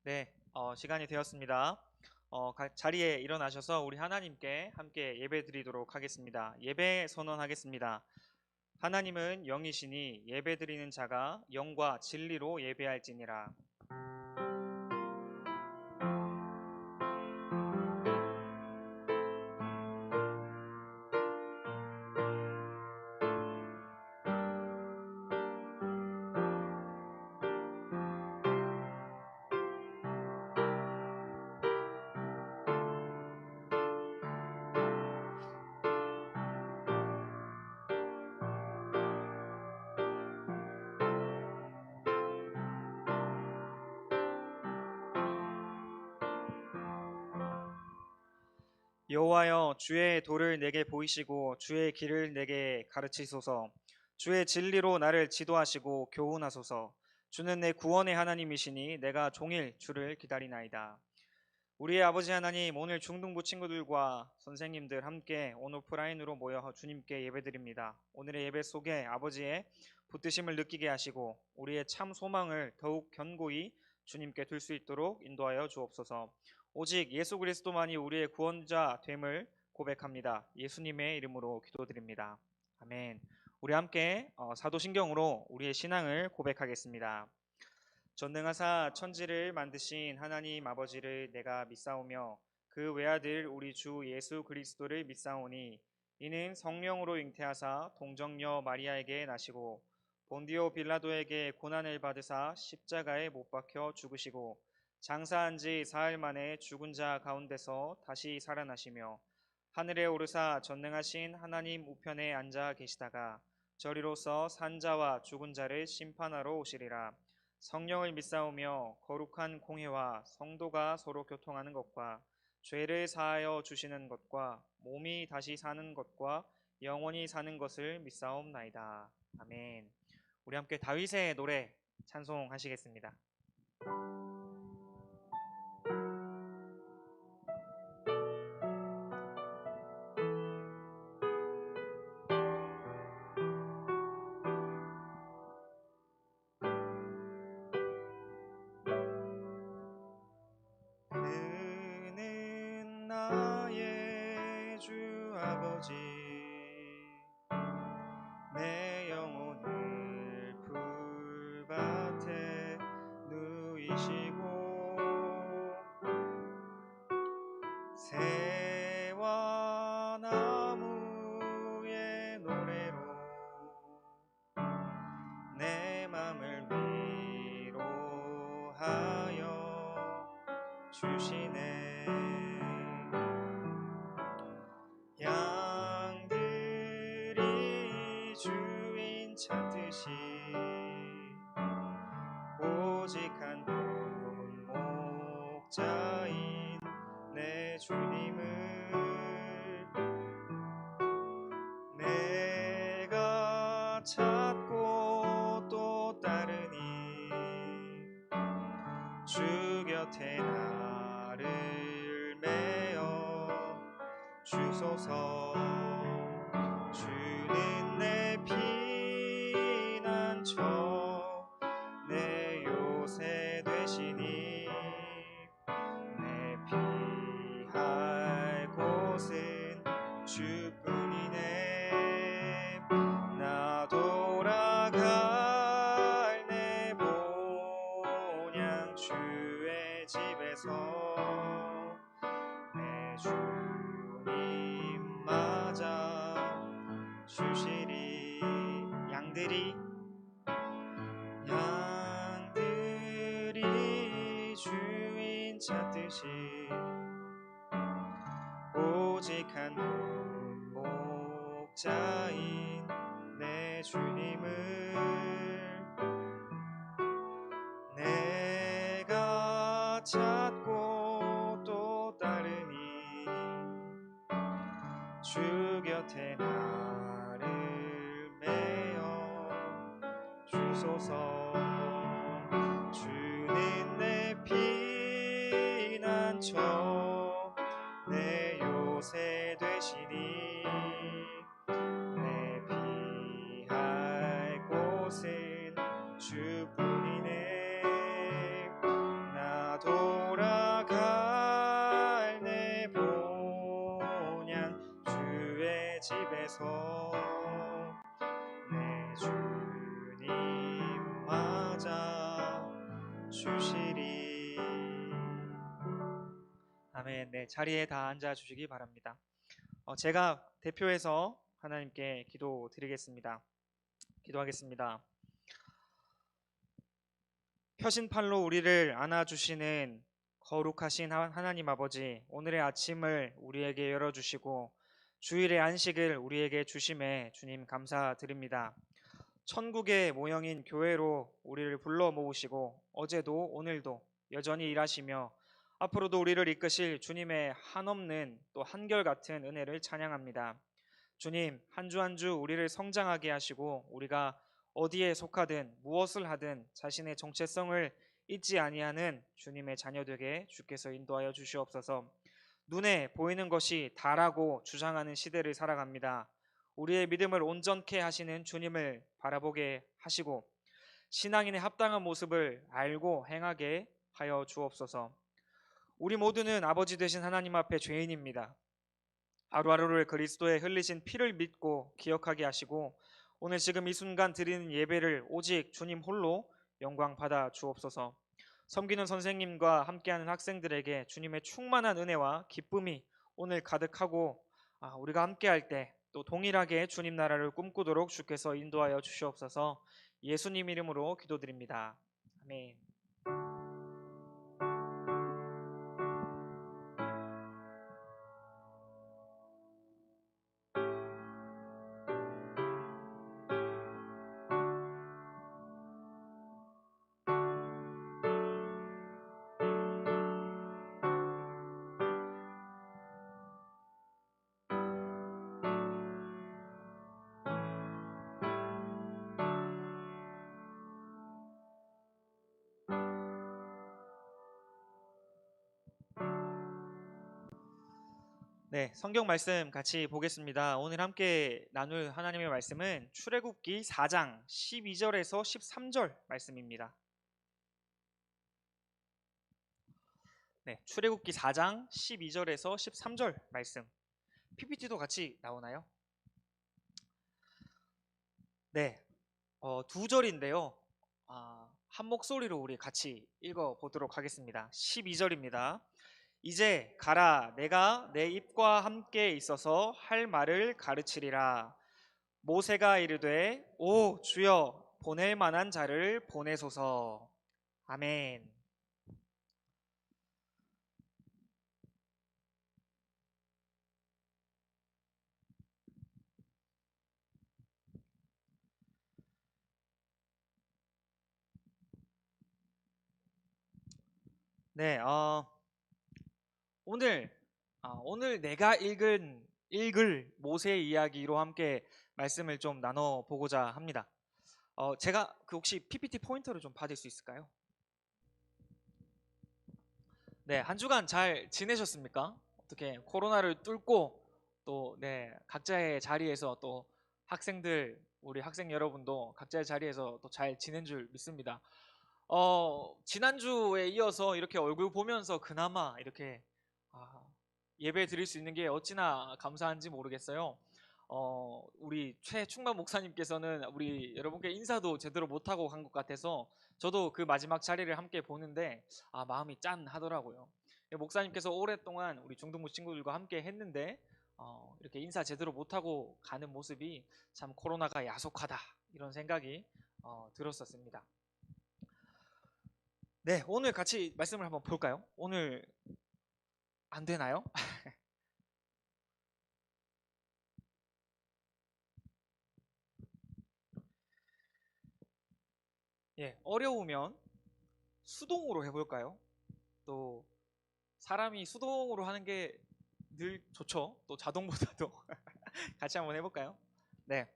네, 시간이 되었습니다. 자리에 일어나셔서 우리 하나님께 함께 예배 드리도록 하겠습니다. 예배 선언하겠습니다. 하나님은 영이시니 예배 드리는 자가 영과 진리로 예배할지니라. 여호와여, 주의 도를 내게 보이시고 주의 길을 내게 가르치소서. 주의 진리로 나를 지도하시고 교훈하소서. 주는 내 구원의 하나님이시니 내가 종일 주를 기다리나이다. 우리의 아버지 하나님, 오늘 중등부 친구들과 선생님들 함께 온오프라인으로 모여 주님께 예배드립니다. 오늘의 예배 속에 아버지의 붙드심을 느끼게 하시고 우리의 참 소망을 더욱 견고히 주님께 둘 수 있도록 인도하여 주옵소서. 오직 예수 그리스도만이 우리의 구원자 됨을 고백합니다. 예수님의 이름으로 기도드립니다. 아멘. 우리 함께 사도신경으로 우리의 신앙을 고백하겠습니다. 전능하사 천지를 만드신 하나님 아버지를 내가 믿사오며 그 외아들 우리 주 예수 그리스도를 믿사오니 이는 성령으로 잉태하사 동정녀 마리아에게 나시고 본디오 빌라도에게 고난을 받으사 십자가에 못 박혀 죽으시고 장사한 지 사흘 만에 죽은 자 가운데서 다시 살아나시며 하늘에 오르사 전능하신 하나님 우편에 앉아 계시다가 저리로서 산자와 죽은 자를 심판하러 오시리라. 성령을 믿사오며 거룩한 공회와 성도가 서로 교통하는 것과 죄를 사하여 주시는 것과 몸이 다시 사는 것과 영원히 사는 것을 믿사옵나이다. 아멘. 우리 함께 다윗의 노래 찬송하시겠습니다. 그는 나의 주 아버지 내 영혼을 풀밭에 누이시고 새와 나무의 노래로 내 맘을 위로하여 주시네. 양들이 주인 찾듯이 오직 한 분 목자인 내 주님을 내가 찾고 또 따르니 주 곁에 나를 메어 주소서. 주는 내 피난처 내 요새 되시니 내 피할 곳은 주뿐이네. 나 돌아갈 내 본향 주의 집에서 내 주님 맞아 주시리. 양들이 주인 찾듯이 오직 한 분 목자인 내 주님을 내가 찾고 또 따르니 주 곁에 나를 메어 주소서. 주는 내 피난처 내 요새 되시니 내 피할 곳은 주뿐이네. 나 집에서 내 주님 맞아 주시리. 아멘. 네, 자리에 다 앉아 주시기 바랍니다. 제가 대표해서 하나님께 기도 드리겠습니다. 기도하겠습니다. 펴신팔로 우리를 안아주시는 거룩하신 하나님 아버지, 오늘의 아침을 우리에게 열어주시고 주일의 안식을 우리에게 주심에 주님 감사드립니다. 천국의 모형인 교회로 우리를 불러 모으시고 어제도 오늘도 여전히 일하시며 앞으로도 우리를 이끄실 주님의 한없는 또 한결같은 은혜를 찬양합니다. 주님, 한 주 한 주 우리를 성장하게 하시고 우리가 어디에 속하든 무엇을 하든 자신의 정체성을 잊지 아니하는 주님의 자녀 되게 주께서 인도하여 주시옵소서. 눈에 보이는 것이 다라고 주장하는 시대를 살아갑니다. 우리의 믿음을 온전케 하시는 주님을 바라보게 하시고 신앙인의 합당한 모습을 알고 행하게 하여 주옵소서. 우리 모두는 아버지 되신 하나님 앞에 죄인입니다. 하루하루를 그리스도의 흘리신 피를 믿고 기억하게 하시고 오늘 지금 이 순간 드리는 예배를 오직 주님 홀로 영광 받아 주옵소서. 섬기는 선생님과 함께하는 학생들에게 주님의 충만한 은혜와 기쁨이 오늘 가득하고 우리가 함께할 때 또 동일하게 주님 나라를 꿈꾸도록 주께서 인도하여 주시옵소서. 예수님 이름으로 기도드립니다. 아멘. 네, 성경 말씀 같이 보겠습니다. 오늘 함께 나눌 하나님의 말씀은 출애굽기 4장 12절에서 13절 말씀입니다. 네, 출애굽기 4장 12절에서 13절 말씀. PPT도 같이 나오나요? 네, 두 절인데요. 한 목소리로 우리 같이 읽어 보도록 하겠습니다. 12절입니다. 이제 가라, 내가 내 입과 함께 있어서 할 말을 가르치리라. 모세가 이르되 오 주여 보낼 만한 자를 보내소서. 아멘. 네, 오늘 내가 읽을 모세 이야기로 함께 말씀을 좀 나눠 보고자 합니다. 제가 혹시 PPT 포인터를 좀 받을 수 있을까요? 네, 한 주간 잘 지내셨습니까? 어떻게 코로나를 뚫고 또 각자의 자리에서 또 학생들 우리 학생 여러분도 각자의 자리에서 또 잘 지낸 줄 믿습니다. 지난주에 이어서 이렇게 얼굴 보면서 그나마 이렇게 예배 드릴 수 있는 게 어찌나 감사한지 모르겠어요. 우리 최충만 목사님께서는 우리 여러분께 인사도 제대로 못하고 간 것 같아서 저도 그 마지막 자리를 함께 보는데 마음이 짠하더라고요. 목사님께서 오랫동안 우리 중등부 친구들과 함께 했는데 이렇게 인사 제대로 못하고 가는 모습이 참 코로나가 야속하다 이런 생각이 들었었습니다. 네, 오늘 같이 말씀을 한번 볼까요? 오늘 안 되나요? 예, 어려우면 수동으로 해볼까요? 또 사람이 수동으로 하는 게 늘 좋죠. 또 자동보다도 같이 한번 해볼까요? 네,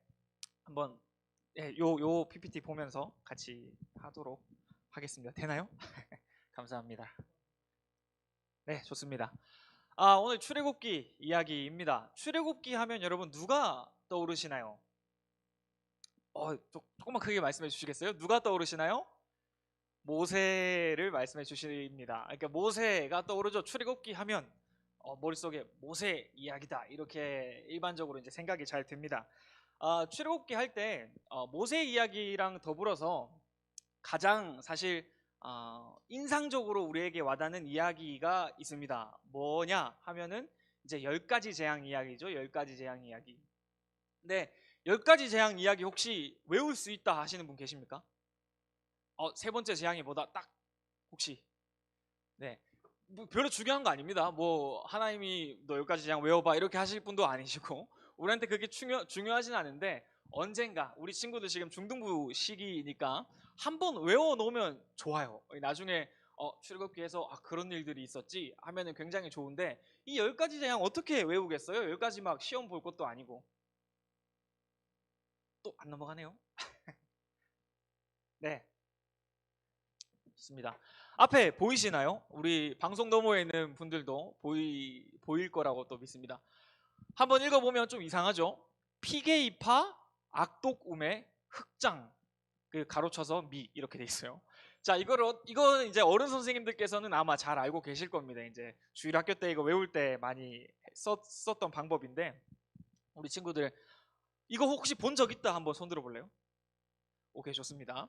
한번 요 PPT 보면서 같이 하도록 하겠습니다. 되나요? 감사합니다. 네, 좋습니다. 오늘 출애굽기 이야기입니다. 출애굽기 하면 여러분 누가 떠오르시나요? 조금만 크게 말씀해 주시겠어요? 누가 떠오르시나요? 모세를 말씀해 주십니다. 그러니까 모세가 떠오르죠. 출애굽기 하면 머릿속에 모세 이야기다 이렇게 일반적으로 이제 생각이 잘 듭니다. 출애굽기 할 때 모세 이야기랑 더불어서 가장 사실 인상적으로 우리에게 와닿는 이야기가 있습니다. 뭐냐 하면은 이제 10가지 재앙 이야기죠. 10가지 재앙 이야기. 근데 10가지 재앙 이야기 혹시 외울 수 있다 하시는 분 계십니까? 세 번째 재앙이 뭐다? 딱 혹시. 네. 뭐 별로 중요한 거 아닙니다. 뭐 하나님이 너 10가지 재앙 외워봐 이렇게 하실 분도 아니시고 우리한테 그게 중요하진 않은데 언젠가 우리 친구들 지금 중등부 시기니까 한번 외워 놓으면 좋아요. 나중에 출애굽기에서 그런 일들이 있었지 하면은 굉장히 좋은데 이 10가지 재앙 어떻게 외우겠어요? 10가지 막 시험 볼 것도 아니고. 또 안 넘어가네요. 네. 좋습니다. 앞에 보이시나요? 우리 방송 너머에 있는 분들도 보일 거라고 또 믿습니다. 한번 읽어보면 좀 이상하죠? 피게이파, 악독우매, 흑장, 그 가로쳐서 미 이렇게 돼 있어요. 자, 이거는 이제 어른 선생님들께서는 아마 잘 알고 계실 겁니다. 이제 주일학교 때 이거 외울 때 많이 썼던 방법인데 우리 친구들 이거 혹시 본 적 있다 한번 손 들어볼래요? 오케이, 좋습니다.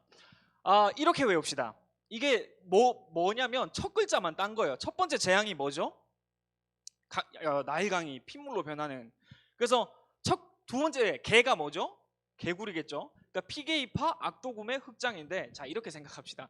이렇게 외웁시다. 이게 뭐냐면 첫 글자만 딴 거예요. 첫 번째 재앙이 뭐죠? 나일강이 핏물로 변하는. 그래서 두 번째 개가 뭐죠? 개구리겠죠. 그러니까 피게이파, 악도금의 흑장인데 자 이렇게 생각합시다.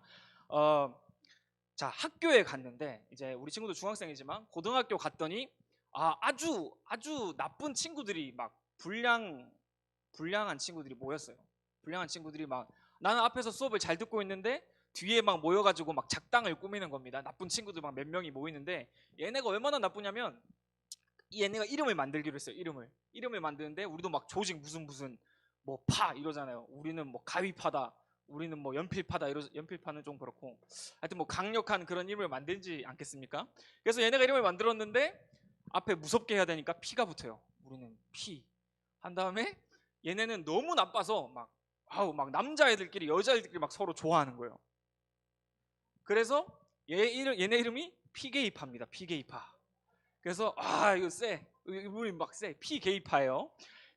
자 학교에 갔는데 이제 우리 친구도 중학생이지만 고등학교 갔더니 아주 나쁜 친구들이 막 불량한 친구들이 모였어요. 불량한 친구들이 막 나는 앞에서 수업을 잘 듣고 있는데 뒤에 막 모여가지고 막 작당을 꾸미는 겁니다. 나쁜 친구들 막 몇 명이 모이는데 얘네가 얼마나 나쁘냐면 얘네가 이름을 만들기로 했어요. 이름을 만드는데 우리도 막 조직 무슨 뭐 파 이러잖아요. 우리는 뭐 가위파다. 우리는 뭐 연필파다. 연필파는 좀 그렇고 하여튼 뭐 강력한 그런 이름을 만들지 않겠습니까? 그래서 얘네가 이름을 만들었는데 앞에 무섭게 해야 되니까 피가 붙어요. 우리는 피 한 다음에 얘네는 너무 나빠서 막 남자애들끼리 여자애들끼리 막 서로 좋아하는 거예요. 그래서 얘네 이름이 피게이파입니다. 피게이파. 그래서 이거 쎄. 이분이 막 쎄. 피게이파예요.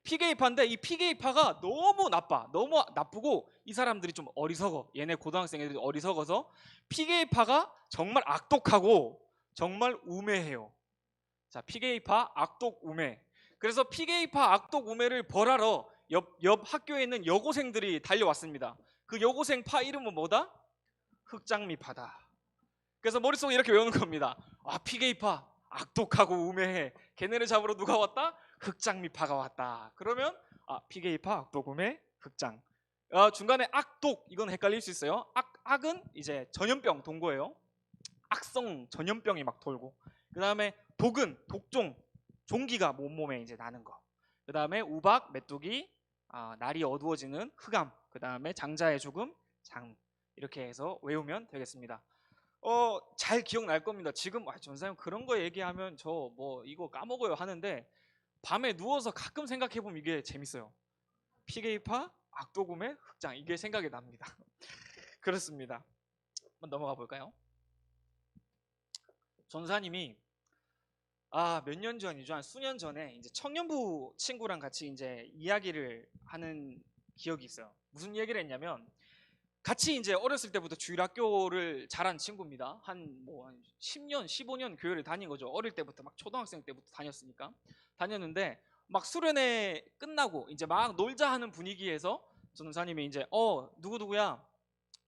피게이파인데 이 피게이파가 너무 나쁘고 이 사람들이 좀 어리석어. 얘네 고등학생 애들이 어리석어서 피게이파가 정말 악독하고 정말 우매해요. 자, 피게이파 악독 우매. 그래서 피게이파 악독 우매를 벌하러 옆 학교에 있는 여고생들이 달려왔습니다. 그 여고생 파 이름은 뭐다? 흑장미파다. 그래서 머릿속에 이렇게 외우는 겁니다. 피게이파 악독하고 우매해. 걔네를 잡으러 누가 왔다? 흑장미파가 왔다. 그러면 피게이파 악독 우매 흑장. 중간에 악독 이건 헷갈릴 수 있어요. 악은 이제 전염병 동거예요. 악성 전염병이 막 돌고. 그 다음에 독은 독종 종기가 몸에 이제 나는 거. 그 다음에 우박 메뚜기 날이 어두워지는 흑암. 그 다음에 장자의 죽음 장. 이렇게 해서 외우면 되겠습니다. 잘 기억날 겁니다. 지금 전사님 그런 거 얘기하면 저 뭐 이거 까먹어요 하는데 밤에 누워서 가끔 생각해보면 이게 재밌어요. 피게이파, 악도금의 흑장 이게 생각이 납니다. 그렇습니다. 한번 넘어가 볼까요? 전사님이 몇 년 전이죠. 한 수년 전에 이제 청년부 친구랑 같이 이제 이야기를 하는 기억이 있어요. 무슨 얘기를 했냐면 같이 이제 어렸을 때부터 주일학교를 잘한 친구입니다. 한 10년, 15년 교회를 다닌 거죠. 어릴 때부터 막 초등학생 때부터 다녔으니까. 다녔는데 막 수련회 끝나고 이제 막 놀자 하는 분위기에서 전도사님이 이제 누구야?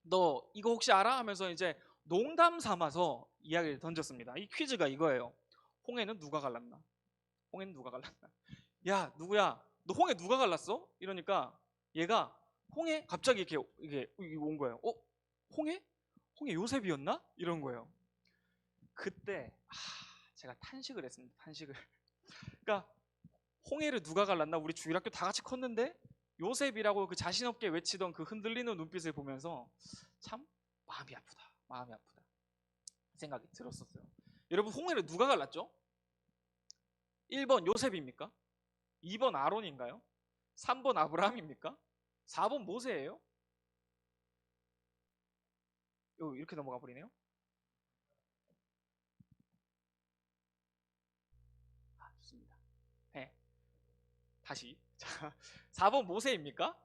너 이거 혹시 알아? 하면서 이제 농담 삼아서 이야기를 던졌습니다. 이 퀴즈가 이거예요. 홍해는 누가 갈랐나? 홍해는 누가 갈랐나? 야, 누구야? 너 홍해 누가 갈랐어? 이러니까 얘가 홍해 갑자기 이게 온 거예요. 홍해? 홍해 요셉이었나? 이런 거예요. 그때 제가 탄식을 했습니다. 탄식을. 그러니까 홍해를 누가 갈랐나? 우리 주일학교 다 같이 컸는데 요셉이라고 그 자신 없게 외치던 그 흔들리는 눈빛을 보면서 참 마음이 아프다. 생각이 들었었어요. 여러분 홍해를 누가 갈랐죠? 1번 요셉입니까? 2번 아론인가요? 3번 아브라함입니까? 4번 모세예요? 이렇게 넘어가 버리네요. 좋습니다. 네. 다시. 자, 4번 모세입니까?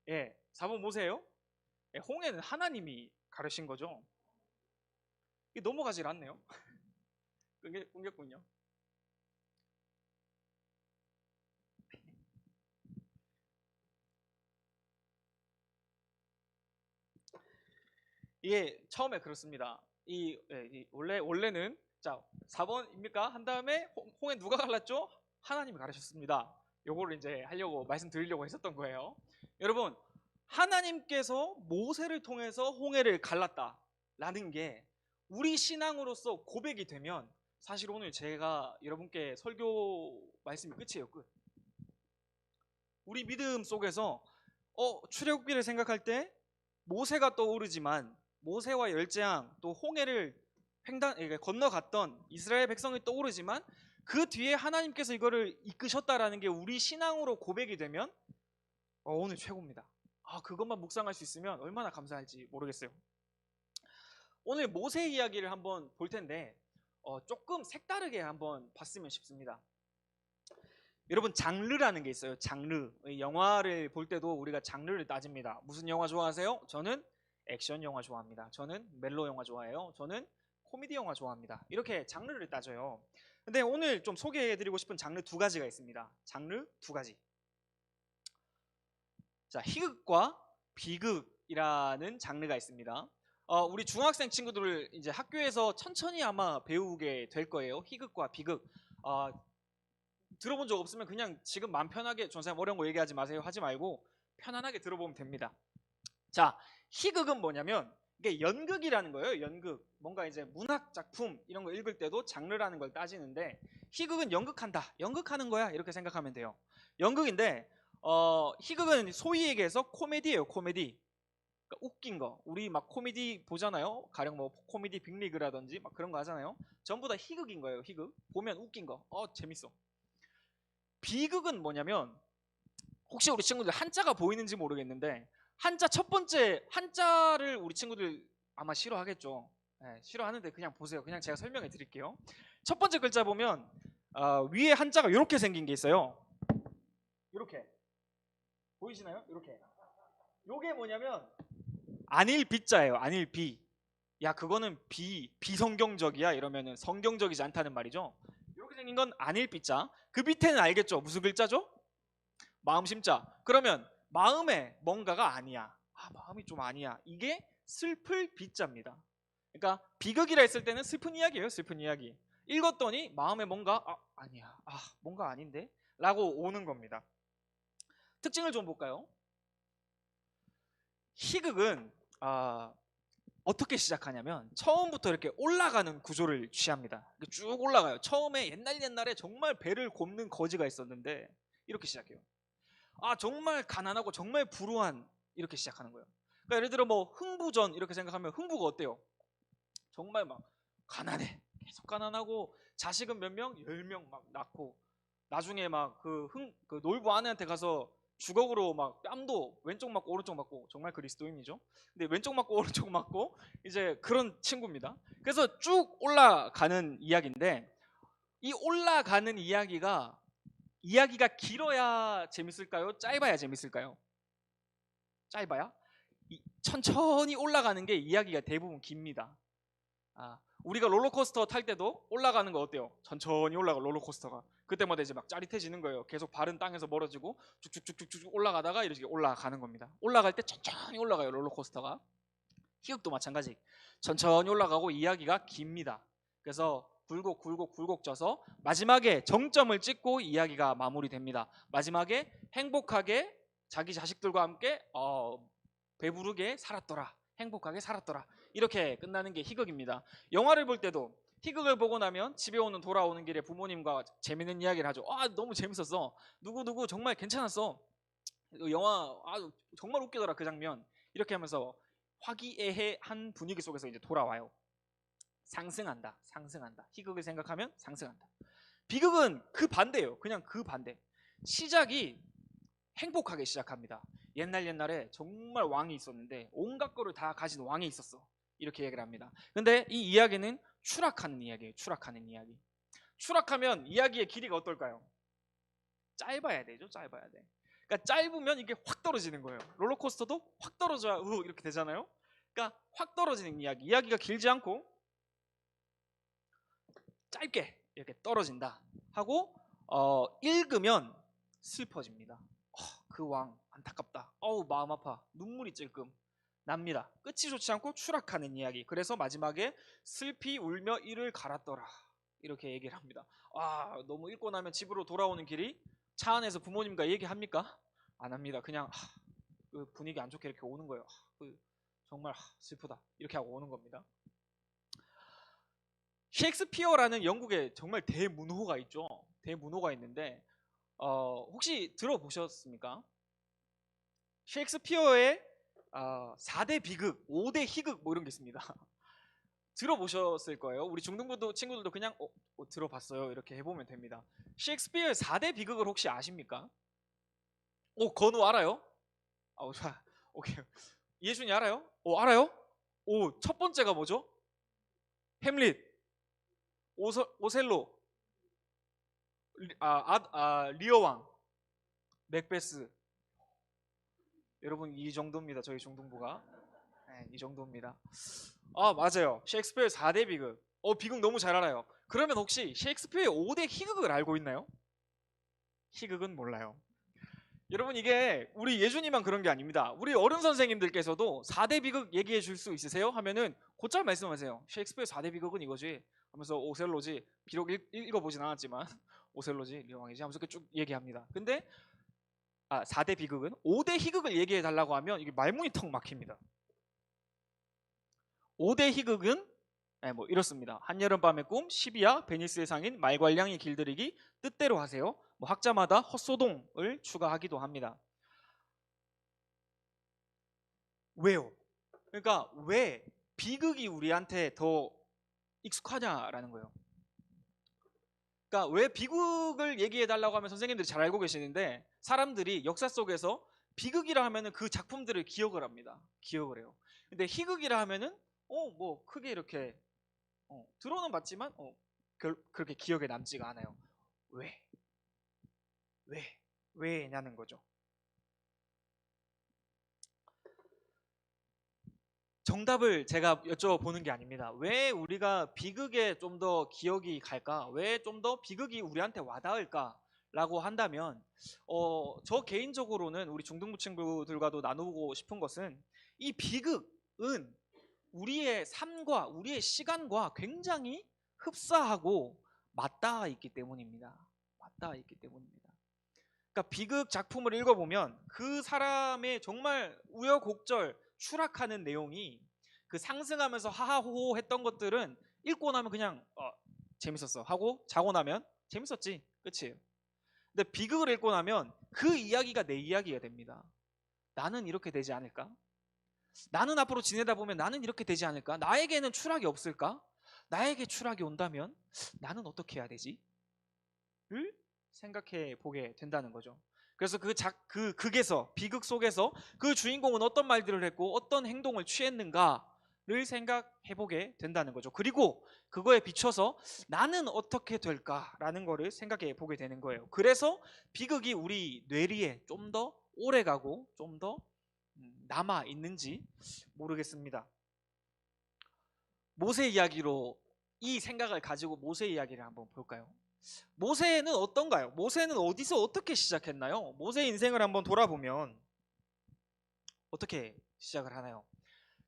예, 4번 모세예요? 예, 홍해는 하나님이 가르신 거죠. 이게 넘어가질 않네요. 끊겼군요. 이게 처음에 그렇습니다. 원래는 자 4번입니까? 한 다음에 홍해 누가 갈랐죠? 하나님이 가르셨습니다. 요거를 이제 하려고 말씀드리려고 했었던 거예요. 여러분, 하나님께서 모세를 통해서 홍해를 갈랐다라는 게 우리 신앙으로서 고백이 되면 사실 오늘 제가 여러분께 설교 말씀이 끝이에요. 끝. 우리 믿음 속에서 출애굽기를 생각할 때 모세가 떠오르지만 모세와 열재앙 또 홍해를 건너갔던 이스라엘 백성이 떠오르지만 그 뒤에 하나님께서 이거를 이끄셨다라는 게 우리 신앙으로 고백이 되면 오늘 최고입니다. 그것만 묵상할 수 있으면 얼마나 감사할지 모르겠어요. 오늘 모세 이야기를 한번 볼 텐데 조금 색다르게 한번 봤으면 싶습니다. 여러분, 장르라는 게 있어요. 장르. 영화를 볼 때도 우리가 장르를 따집니다. 무슨 영화 좋아하세요? 저는 액션 영화 좋아합니다. 저는 멜로 영화 좋아해요. 저는 코미디 영화 좋아합니다. 이렇게 장르를 따져요. 근데 오늘 좀 소개해드리고 싶은 장르 두 가지가 있습니다. 장르 두 가지. 자, 희극과 비극이라는 장르가 있습니다. 우리 중학생 친구들을 이제 학교에서 천천히 아마 배우게 될 거예요. 희극과 비극. 들어본 적 없으면 그냥 지금 마음 편하게, 전사님 어려운 거 얘기하지 마세요 하지 말고 편안하게 들어보면 됩니다. 자, 희극은 뭐냐면 이게 연극이라는 거예요. 연극. 뭔가 이제 문학 작품 이런 거 읽을 때도 장르라는 걸 따지는데 희극은 연극한다. 연극하는 거야. 이렇게 생각하면 돼요. 연극인데 희극은 소위 얘기해서 코미디예요. 코미디. 그러니까 웃긴 거. 우리 막 코미디 보잖아요. 가령 뭐 코미디 빅리그라든지 막 그런 거 하잖아요. 전부 다 희극인 거예요. 희극. 보면 웃긴 거. 재밌어. 비극은 뭐냐면 혹시 우리 친구들 한자가 보이는지 모르겠는데 한자 첫 번째 한자를 우리 친구들 아마 싫어하겠죠. 네, 싫어하는데 그냥 보세요. 그냥 제가 설명해 드릴게요. 첫 번째 글자 보면 위에 한자가 이렇게 생긴 게 있어요. 이렇게 보이시나요? 이렇게. 요게 뭐냐면 안일 비자예요. 안일 비. 야, 그거는 비성경적이야 이러면은 성경적이지 않다는 말이죠. 이렇게 생긴 건 안일 비자. 그 밑에는 알겠죠? 무슨 글자죠? 마음 심자. 그러면 마음에 뭔가가 아니야. 마음이 좀 아니야. 이게 슬플 비자입니다. 그러니까 비극이라 했을 때는 슬픈 이야기예요. 슬픈 이야기. 읽었더니 마음에 뭔가 아니야. 뭔가 아닌데? 라고 오는 겁니다. 특징을 좀 볼까요? 희극은 어떻게 시작하냐면 처음부터 이렇게 올라가는 구조를 취합니다. 쭉 올라가요. 처음에 옛날에 정말 배를 곱는 거지가 있었는데 이렇게 시작해요. 정말 가난하고 정말 불우한, 이렇게 시작하는 거예요. 그러니까 예를 들어 뭐 흥부전 이렇게 생각하면 흥부가 어때요? 정말 막 가난해. 계속 가난하고 자식은 몇 명? 10명 막 낳고 나중에 막 그 놀부 아내한테 가서 주걱으로 막 뺨도 왼쪽 맞고 오른쪽 맞고, 정말 그리스도인이죠. 근데 왼쪽 맞고 오른쪽 맞고 이제 그런 친구입니다. 그래서 쭉 올라가는 이야기인데 이 올라가는 이야기가 길어야 재밌을까요? 짧아야 재밌을까요? 짧아야? 천천히 올라가는 게 이야기가 대부분 깁니다. 우리가 롤러코스터 탈 때도 올라가는 거 어때요? 천천히 올라가 롤러코스터가. 그때마다 이제 막 짜릿해지는 거예요. 계속 발은 땅에서 멀어지고 쭉쭉쭉쭉 올라가다가 이렇게 올라가는 겁니다. 올라갈 때 천천히 올라가요, 롤러코스터가. 희극도 마찬가지. 천천히 올라가고 이야기가 깁니다. 그래서 굴곡 져서 마지막에 정점을 찍고 이야기가 마무리됩니다. 마지막에 행복하게 자기 자식들과 함께 배부르게 살았더라. 행복하게 살았더라. 이렇게 끝나는 게 희극입니다. 영화를 볼 때도 희극을 보고 나면 집에 돌아오는 길에 부모님과 재밌는 이야기를 하죠. 너무 재밌었어. 누구누구 정말 괜찮았어. 영화 정말 웃기더라 그 장면. 이렇게 하면서 화기애애한 분위기 속에서 이제 돌아와요. 상승한다. 희극을 생각하면 상승한다. 비극은 그 반대예요. 그냥 그 반대. 시작이 행복하게 시작합니다. 옛날에 정말 왕이 있었는데 온갖 거를 다 가진 왕이 있었어. 이렇게 얘기를 합니다. 근데 이 이야기는 추락하는 이야기예요. 추락하는 이야기. 추락하면 이야기의 길이가 어떨까요? 짧아야 되죠. 짧아야 돼. 그러니까 짧으면 이게 확 떨어지는 거예요. 롤러코스터도 확 떨어져야 이렇게 되잖아요. 그러니까 확 떨어지는 이야기. 이야기가 길지 않고 짧게 이렇게 떨어진다 하고 읽으면 슬퍼집니다. 그 왕 안타깝다. 마음 아파. 눈물이 찔끔 납니다. 끝이 좋지 않고 추락하는 이야기. 그래서 마지막에 슬피 울며 이를 갈았더라 이렇게 얘기를 합니다. 너무 읽고 나면 집으로 돌아오는 길이 차 안에서 부모님과 얘기합니까? 안 합니다. 그냥 그 분위기 안 좋게 이렇게 오는 거예요. 정말 슬프다 이렇게 하고 오는 겁니다. 셰익스피어라는 영국의 정말 대문호가 있죠. 대문호가 있는데 혹시 들어보셨습니까? 셰익스피어의 4대 비극, 5대 희극 뭐 이런 게 있습니다. 들어보셨을 거예요. 우리 중등부 친구들도 그냥 들어봤어요 이렇게 해보면 됩니다. 셰익스피어의 4대 비극을 혹시 아십니까? 건우 알아요? 자, 오케이. 예준이 알아요? 알아요? 첫 번째가 뭐죠? 햄릿, 오셀로, 리어왕, 맥베스. 여러분 이 정도입니다. 저희 중등부가. 네, 이 정도입니다. 맞아요. 셰익스피어의 4대 비극. 비극 너무 잘 알아요. 그러면 혹시 셰익스피어의 5대 희극을 알고 있나요? 희극은 몰라요. 여러분 이게 우리 예준이만 그런 게 아닙니다. 우리 어른 선생님들께서도 4대 비극 얘기해 줄 수 있으세요? 하면은 곧잘 말씀하세요. 셰익스피어의 4대 비극은 이거지 하면서 오셀로지, 비록 읽어보진 않았지만 오셀로지, 리어왕이지 하면서 쭉 얘기합니다. 근데 4대 비극은 5대 희극을 얘기해 달라고 하면 이게 말문이 턱 막힙니다. 5대 희극은 뭐 이렇습니다. 한여름밤의 꿈, 시비야, 베니스의 상인, 말괄량이 길들이기, 뜻대로 하세요. 뭐 학자마다 헛소동을 추가하기도 합니다. 왜요? 그러니까 왜 비극이 우리한테 더 익숙하냐라는 거예요. 그러니까 왜 비극을 얘기해 달라고 하면 선생님들이 잘 알고 계시는데 사람들이 역사 속에서 비극이라 하면은 그 작품들을 기억을 합니다. 기억을 해요. 근데 희극이라 하면은 뭐 크게 이렇게 들어는 봤지만 그렇게 기억에 남지가 않아요. 왜냐는 거죠. 정답을 제가 여쭤보는 게 아닙니다. 왜 우리가 비극에 좀 더 기억이 갈까? 왜 좀 더 비극이 우리한테 와닿을까? 라고 한다면 저 개인적으로는 우리 중등부 친구들과도 나누고 싶은 것은 이 비극은 우리의 삶과 우리의 시간과 굉장히 흡사하고 맞닿아 있기 때문입니다. 맞닿아 있기 때문입니다. 그러니까 비극 작품을 읽어보면 그 사람의 정말 우여곡절 추락하는 내용이 그 상승하면서 하하호호 했던 것들은 읽고 나면 그냥 재밌었어 하고 자고 나면 재밌었지 끝이에요. 근데 비극을 읽고 나면 그 이야기가 내 이야기가 됩니다. 나는 이렇게 되지 않을까? 나는 앞으로 지내다 보면 나는 이렇게 되지 않을까? 나에게는 추락이 없을까? 나에게 추락이 온다면 나는 어떻게 해야 되지? 를 생각해 보게 된다는 거죠. 그래서 그 극에서 비극 속에서 그 주인공은 어떤 말들을 했고 어떤 행동을 취했는가를 생각해 보게 된다는 거죠. 그리고 그거에 비춰서 나는 어떻게 될까라는 거를 생각해 보게 되는 거예요. 그래서 비극이 우리 뇌리에 좀 더 오래 가고 좀 더 남아 있는지 모르겠습니다. 모세 이야기로 이 생각을 가지고 모세 이야기를 한번 볼까요? 모세는 어떤가요? 모세는 어디서 어떻게 시작했나요? 모세 인생을 한번 돌아보면 어떻게 시작을 하나요?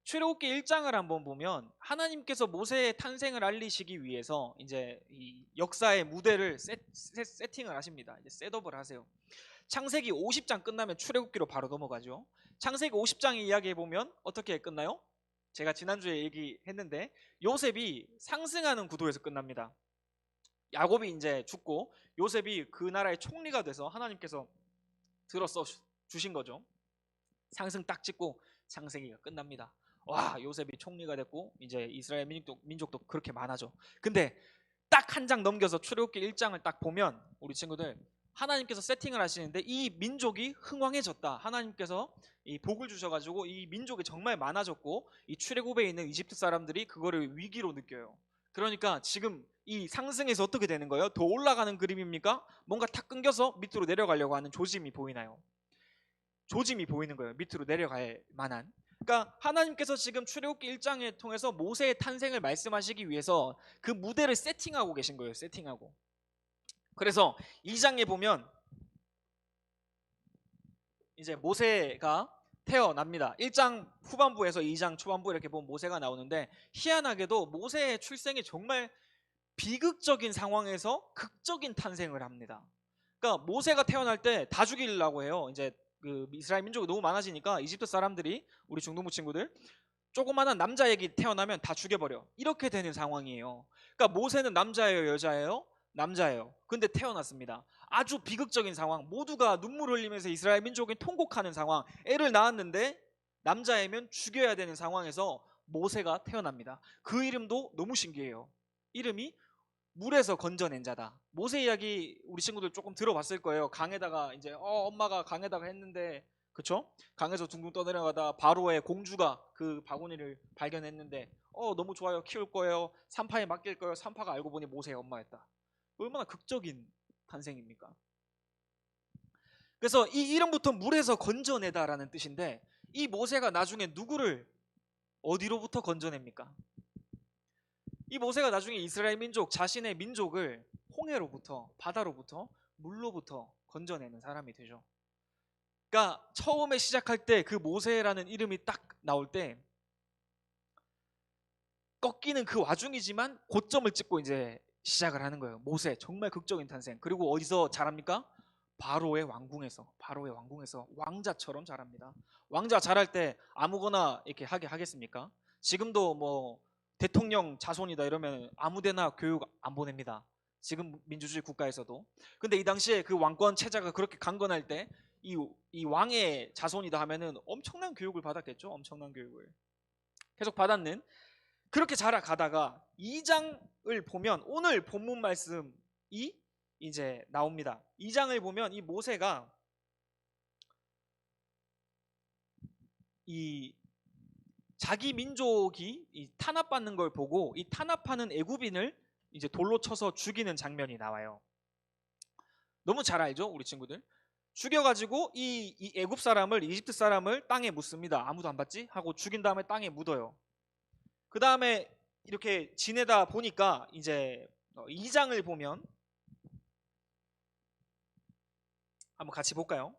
출애굽기 1장을 한번 보면 하나님께서 모세의 탄생을 알리시기 위해서 이제 이 역사의 무대를 세팅을 하십니다. 이제 셋업을 하세요. 창세기 50장 끝나면 출애굽기로 바로 넘어가죠. 창세기 50장의 이야기해 보면 어떻게 끝나요? 제가 지난주에 얘기했는데 요셉이 상승하는 구도에서 끝납니다. 야곱이 이제 죽고 요셉이 그 나라의 총리가 돼서 하나님께서 들어서 주신 거죠. 상승 딱 찍고 창세기가 끝납니다. 와, 요셉이 총리가 됐고 이제 이스라엘 민족도 그렇게 많아져. 근데 딱 한 장 넘겨서 출애굽기 1장을 딱 보면 우리 친구들 하나님께서 세팅을 하시는데 이 민족이 흥왕해졌다. 하나님께서 이 복을 주셔가지고 이 민족이 정말 많아졌고 이 출애굽에 있는 이집트 사람들이 그거를 위기로 느껴요. 그러니까 지금 이 상승에서 어떻게 되는 거예요? 더 올라가는 그림입니까? 뭔가 탁 끊겨서 밑으로 내려가려고 하는 조짐이 보이나요? 조짐이 보이는 거예요. 밑으로 내려갈 만한. 그러니까 하나님께서 지금 출애굽기 1장을 통해서 모세의 탄생을 말씀하시기 위해서 그 무대를 세팅하고 계신 거예요. 세팅하고. 그래서 2장에 보면 이제 모세가 태어납니다. 1장 후반부에서 2장 초반부 이렇게 보면 모세가 나오는데, 희한하게도 모세의 출생이 정말 비극적인 상황에서 극적인 탄생을 합니다. 그러니까 모세가 태어날 때 다 죽이려고 해요. 이제 그 이스라엘 민족이 너무 많아지니까 이집트 사람들이, 우리 중동부 친구들, 조그마한 남자애기 태어나면 다 죽여버려. 이렇게 되는 상황이에요. 그러니까 모세는 남자예요, 여자예요? 남자예요. 근데 태어났습니다. 아주 비극적인 상황, 모두가 눈물 흘리면서 이스라엘 민족이 통곡하는 상황, 애를 낳았는데 남자애면 죽여야 되는 상황에서 모세가 태어납니다. 그 이름도 너무 신기해요. 이름이 물에서 건져낸 자다. 모세 이야기 우리 친구들 조금 들어봤을 거예요. 강에다가 이제 엄마가 강에다가 했는데, 그쵸? 강에서 둥둥 떠내려가다 바로의 공주가 그 바구니를 발견했는데 너무 좋아요, 키울 거예요, 산파에 맡길 거예요. 산파가 알고 보니 모세의 엄마였다. 얼마나 극적인 탄생입니까? 그래서 이 이름부터 물에서 건져내다라는 뜻인데, 이 모세가 나중에 누구를 어디로부터 건져냅니까? 이 모세가 나중에 이스라엘 민족, 자신의 민족을 홍해로부터, 바다로부터, 물로부터 건져내는 사람이 되죠. 그러니까 처음에 시작할 때 그 모세라는 이름이 딱 나올 때 꺾이는 그 와중이지만 고점을 찍고 이제 시작을 하는 거예요. 모세, 정말 극적인 탄생. 그리고 어디서 자랍니까? 바로의 왕궁에서 왕자처럼 자랍니다. 왕자 자랄 때 아무거나 이렇게 하게 하겠습니까? 지금도 뭐 대통령 자손이다 이러면 아무데나 교육 안 보냅니다. 지금 민주주의 국가에서도. 근데 이 당시에 그 왕권 체제가 그렇게 강건할 때 이 왕의 자손이다 하면은 엄청난 교육을 받았겠죠. 엄청난 교육을 계속 받았는, 그렇게 자라가다가 2장을 보면 오늘 본문 말씀이 이제 나옵니다. 2장을 보면 이 모세가 이 자기 민족이 이 탄압받는 걸 보고 이 탄압하는 애굽인을 이제 돌로 쳐서 죽이는 장면이 나와요. 너무 잘 알죠, 우리 친구들? 죽여가지고 이 애굽 사람을, 이집트 사람을 땅에 묻습니다. 아무도 안 봤지? 하고 죽인 다음에 땅에 묻어요. 그 다음에 이렇게 지내다 보니까 이제 2장을 보면 한번 같이 볼까요?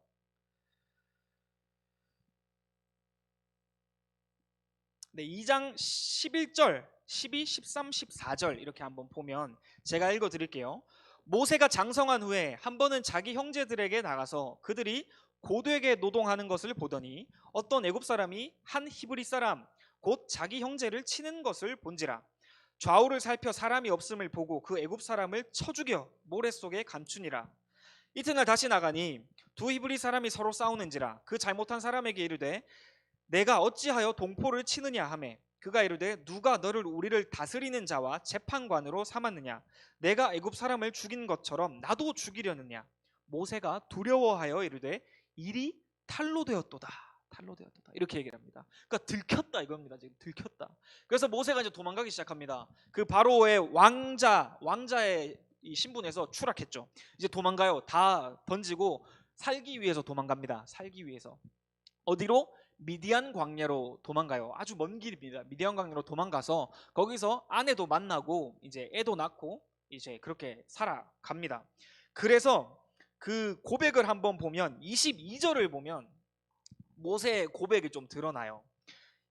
네, 2장 11절, 12, 13, 14절 이렇게 한번 보면 제가 읽어 드릴게요. 모세가 장성한 후에 한 번은 자기 형제들에게 나가서 그들이 고되게 노동하는 것을 보더니 어떤 애굽 사람이 한 히브리 사람 곧 자기 형제를 치는 것을 본지라. 좌우를 살펴 사람이 없음을 보고 그 애굽 사람을 쳐 죽여 모래 속에 감추니라. 이튿날 다시 나가니 두 히브리 사람이 서로 싸우는지라. 그 잘못한 사람에게 이르되 내가 어찌하여 동포를 치느냐 하매 그가 이르되 누가 너를 우리를 다스리는 자와 재판관으로 삼았느냐. 내가 애굽 사람을 죽인 것처럼 나도 죽이려느냐. 모세가 두려워하여 이르되 일이 탈로 되었도다. 이렇게 얘기를 합니다. 그러니까 들켰다 이겁니다. 지금 들켰다. 그래서 모세가 이제 도망가기 시작합니다. 그 바로의 왕자의 이 신분에서 추락했죠. 이제 도망가요. 다 던지고 살기 위해서 도망갑니다. 살기 위해서. 어디로? 미디안 광야로 도망가요. 아주 먼 길입니다. 미디안 광야로 도망가서 거기서 아내도 만나고 이제 애도 낳고 이제 그렇게 살아갑니다. 그래서 그 고백을 한번 보면 22절을 보면 모세의 고백이 좀 드러나요.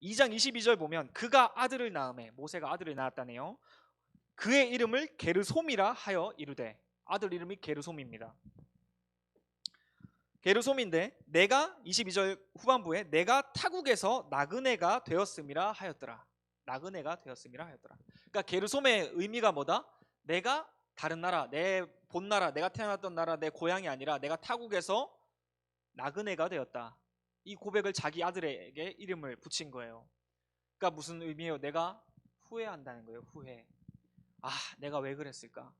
2장 22절 보면 그가 아들을 낳음에, 모세가 아들을 낳았다네요. 그의 이름을 게르솜이라 하여 이르되, 아들 이름이 게르솜입니다. 게르솜인데 내가 22절 후반부에 내가 타국에서 나그네가 되었음이라 하였더라. 나그네가 되었음이라 하였더라. 그러니까 게르솜의 의미가 뭐다? 내가 다른 나라, 내 본 나라, 내가 태어났던 나라, 내 고향이 아니라 내가 타국에서 나그네가 되었다. 이 고백을 자기 아들에게 이름을 붙인 거예요. 그러니까 무슨 의미예요? 내가 후회한다는 거예요. 후회. 내가 왜 그랬을까?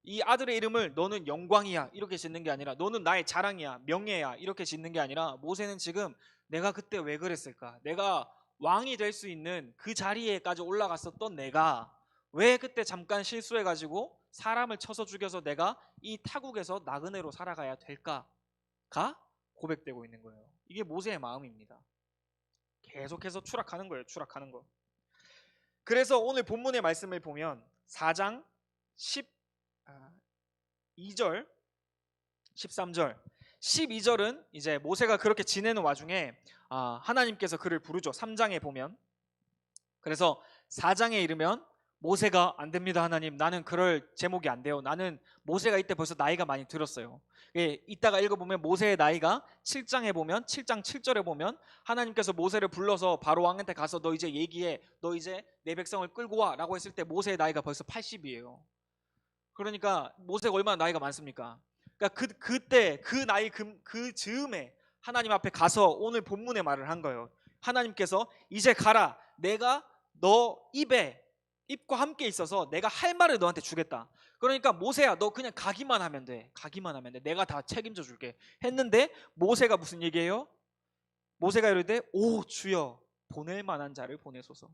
이 아들의 이름을 너는 영광이야 이렇게 짓는 게 아니라 너는 나의 자랑이야, 명예야 이렇게 짓는 게 아니라 모세는 지금 내가 그때 왜 그랬을까? 내가 왕이 될 수 있는 그 자리에까지 올라갔었던 내가 왜 그때 잠깐 실수해가지고 사람을 쳐서 죽여서 내가 이 타국에서 나그네로 살아가야 될까가 고백되고 있는 거예요. 이게 모세의 마음입니다. 계속해서 추락하는 거예요. 추락하는 거. 그래서 오늘 본문의 말씀을 보면 4장 12절 13절 12절은 이제 모세가 그렇게 지내는 와중에 하나님께서 그를 부르죠. 3장에 보면. 그래서 4장에 이르면 모세가 안 됩니다 하나님, 나는 그럴 제목이 안 돼요. 나는 모세가 이때 벌써 나이가 많이 들었어요. 이따가 읽어보면 모세의 나이가 7장에 보면 7장 7절에 보면 하나님께서 모세를 불러서 바로 왕한테 가서 너 이제 얘기해, 너 이제 내 백성을 끌고 와 라고 했을 때 모세의 나이가 벌써 80이에요. 그러니까 모세가 얼마나 나이가 많습니까? 그러니까 그때 그 나이 그 즈음에 하나님 앞에 가서 오늘 본문의 말을 한 거예요. 하나님께서 이제 가라, 내가 너 입과 함께 있어서 내가 할 말을 너한테 주겠다. 그러니까 모세야, 너 그냥 가기만 하면 돼. 가기만 하면 돼. 내가 다 책임져 줄게. 했는데 모세가 무슨 얘기예요? 모세가 이르되 오 주여 보낼 만한 자를 보내소서.